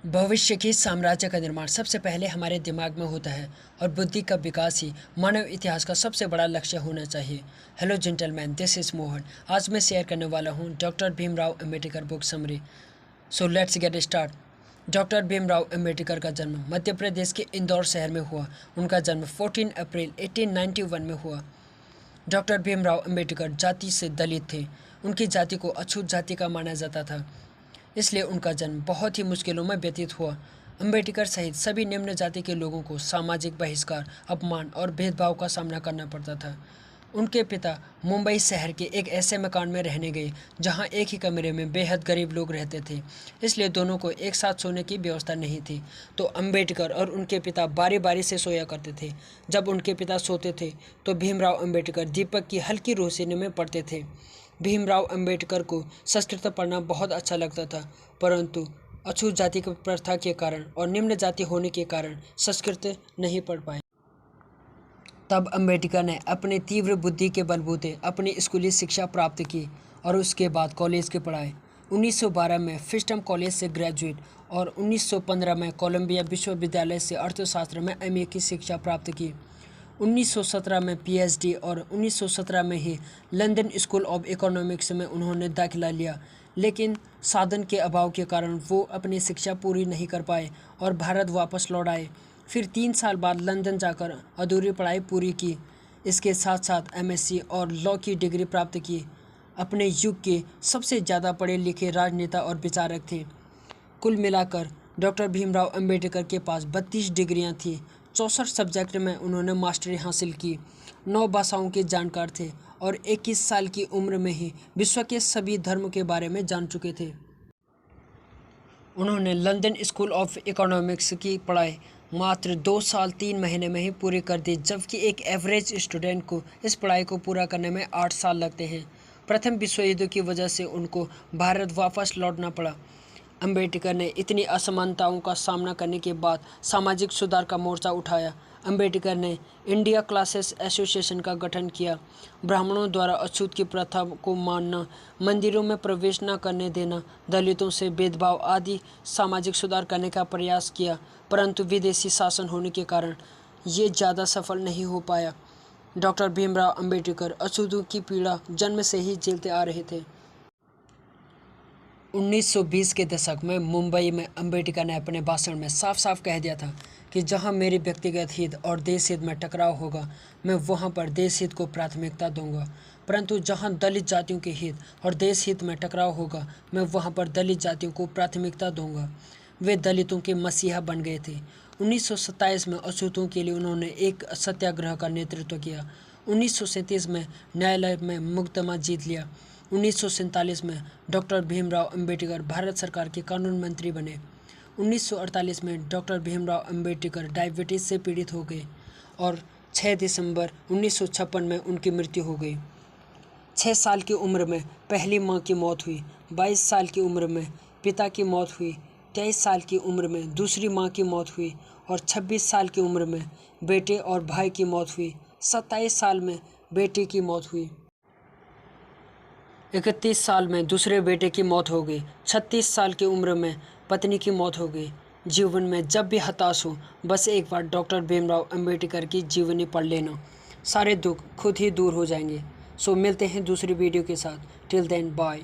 भविष्य की साम्राज्य का निर्माण सबसे पहले हमारे दिमाग में होता है और बुद्धि का विकास ही मानव इतिहास का सबसे बड़ा लक्ष्य होना चाहिए। Hello gentleman, this is Mohan. आज मैं शेयर करने वाला हूँ doctor Bhimrao Ambedkar book summary. So let's get start. Doctor Bhimrao Ambedkar का जन्म मध्य प्रदेश के इंदौर शहर में हुआ। उनका जन्म 14 अप्रैल 1891 में हुआ। डॉक्टर भीमराव अंबेडकर जाति से दलित थे। उनकी जाति को अछूत जाति का माना जाता था, इसलिए उनका जन्म बहुत ही मुश्किलों में व्यतीत हुआ। अंबेडकर सहित सभी निम्न जाति के लोगों को सामाजिक बहिष्कार, अपमान और भेदभाव का सामना करना पड़ता था। उनके पिता मुंबई शहर के एक ऐसे मकान में रहने गए जहां एक ही कमरे में बेहद गरीब लोग रहते थे, इसलिए दोनों को एक साथ सोने की व्यवस्था नहीं थी। तो अंबेडकर और उनके पिता बारी बारी से सोया करते थे। जब उनके पिता सोते थे तो भीमराव अंबेडकर दीपक की हल्की रोशनी में पढ़ते थे। भीमराव अंबेडकर को संस्कृत पढ़ना बहुत अच्छा लगता था, परंतु अछूत जाति की प्रथा के कारण और निम्न जाति होने के कारण संस्कृत नहीं पढ़ पाए। तब अंबेडकर ने अपनी तीव्र बुद्धि के बलबूते अपनी स्कूली शिक्षा प्राप्त की और उसके बाद कॉलेज की पढ़ाई। 1912 में फिस्टम कॉलेज से ग्रेजुएट और 1915 में कोलंबिया विश्वविद्यालय से अर्थशास्त्र में एमए की शिक्षा प्राप्त की। 1917 में पीएचडी और 1917 में ही लंदन स्कूल ऑफ इकोनॉमिक्स में उन्होंने दाखिला लिया, लेकिन साधन के अभाव के कारण वो अपनी शिक्षा पूरी नहीं कर पाए और भारत वापस लौट आए। फिर 3 साल बाद लंदन जाकर अधूरी पढ़ाई पूरी की। इसके साथ साथ एमएससी और लॉ की डिग्री प्राप्त की। अपने युग के सबसे ज़्यादा पढ़े लिखे राजनेता और विचारक थे। कुल मिलाकर डॉक्टर भीमराव अंबेडकर के पास 32 डिग्रियां थीं। 64 सब्जेक्ट में उन्होंने मास्टरी हासिल की। 9 भाषाओं के जानकार थे और 21 साल की उम्र में ही विश्व के सभी धर्म के बारे में जान चुके थे। उन्होंने लंदन स्कूल ऑफ इकोनॉमिक्स की पढ़ाई मात्र 2 साल 3 महीने में ही पूरी कर दी, जबकि एक एवरेज स्टूडेंट को इस पढ़ाई को पूरा करने में 8 साल लगते हैं। प्रथम विश्व युद्ध की वजह से उनको भारत वापस लौटना पड़ा। अंबेडकर ने इतनी असमानताओं का सामना करने के बाद सामाजिक सुधार का मोर्चा उठाया। अंबेडकर ने इंडिया क्लासेस एसोसिएशन का गठन किया। ब्राह्मणों द्वारा अछूत की प्रथा को मानना, मंदिरों में प्रवेश न करने देना, दलितों से भेदभाव आदि सामाजिक सुधार करने का प्रयास किया, परंतु विदेशी शासन होने के कारण ये ज़्यादा सफल नहीं हो पाया। डॉक्टर भीमराव अंबेडकर अछूतों की पीड़ा जन्म से ही झेलते आ रहे थे। 1920 के दशक में मुंबई में अंबेडकर ने अपने भाषण में साफ साफ कह दिया था कि जहां मेरे व्यक्तिगत हित और देश हित में टकराव होगा, मैं वहां पर देश हित को प्राथमिकता दूंगा, परंतु जहां दलित जातियों के हित और देश हित में टकराव होगा, मैं वहां पर दलित जातियों को प्राथमिकता दूंगा। वे दलितों के मसीहा बन गए थे। 1927 में अछूतों के लिए उन्होंने एक सत्याग्रह का नेतृत्व किया। 1937 में न्यायालय में मुकदमा जीत लिया। 1947 में डॉक्टर भीमराव अंबेडकर भारत सरकार के कानून मंत्री बने। 1948 में डॉक्टर भीमराव अंबेडकर डायबिटीज़ से पीड़ित हो गए और 6 दिसंबर 1956 में उनकी मृत्यु हो गई। 6 साल की उम्र में पहली मां की मौत हुई। 22 साल की उम्र में पिता की मौत हुई। 23 साल की उम्र में दूसरी मां की मौत हुई और 26 साल की उम्र में बेटे और भाई की मौत हुई। 27 साल में बेटे की मौत हुई। 31 साल में दूसरे बेटे की मौत हो गई। 36 साल की उम्र में पत्नी की मौत हो गई। जीवन में जब भी हताश हो, बस एक बार डॉक्टर भीमराव अंबेडकर की जीवनी पढ़ लेना, सारे दुख खुद ही दूर हो जाएंगे। सो मिलते हैं दूसरी वीडियो के साथ। Till then bye.